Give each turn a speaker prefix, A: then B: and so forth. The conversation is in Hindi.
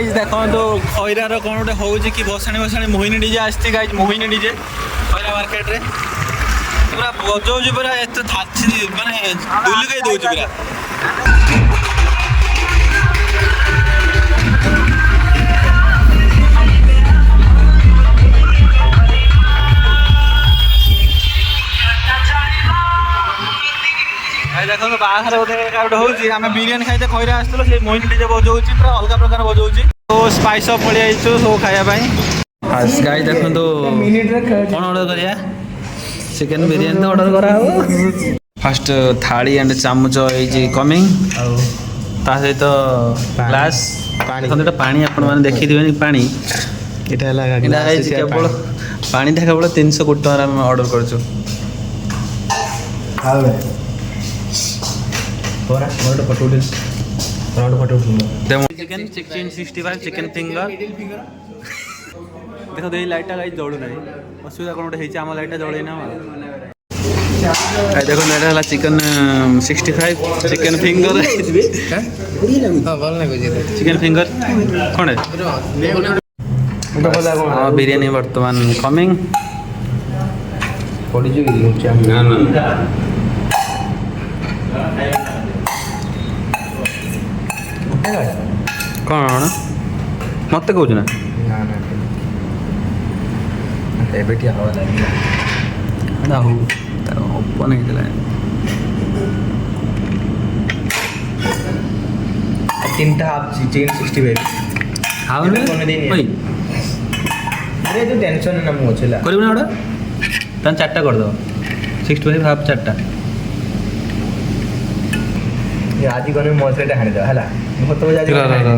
A: गाइज देखो खैरार कौन गोटे हूँ कि भसाणी भसाणी मोहिनी डीजे आसती guys Mohini DJ Khaira market रे पूरा बजाऊँ पूरा एत माने दुलगई दौर पूरा देखो बाहर गोटे हूँ आम बिरियानी खाई खैरा आसलु से मोहिनी डीजे बजाऊँ पूरा अलग प्रकार बजाऊँ तो स्पाइस अप पलि आई सब खायापाई गाई देखो कौन ऑर्डर करिया चिकेन बिरियानी तो ऑर्डर करा फास्ट थाली एंड चामच ये कमिंग ता सहित ग्लास पानी पानी आपण मैंने देखी पानी केवल पानी केवल 300 कोटी टकर आम ऑर्डर कर चिकेन चिकेन 65 चिकेन फिंगर देखो ये लाइटा गाई जलू ना असुविधा कौन गोटे आम लाइटा जल ना देखो ये chicken 65 chicken finger chicken finger कौन हाँ बिरियानी बर्तमान कमिंग कौन मत कौन ना ओपन
B: तीन हाफ चिकेन 65
A: हाँ
B: अरे तो टेंशन ना मुझे
A: करूँ ना तन 4टा कर दो 65 हाफ 4टा
B: आज कौन मसला हाणी दे है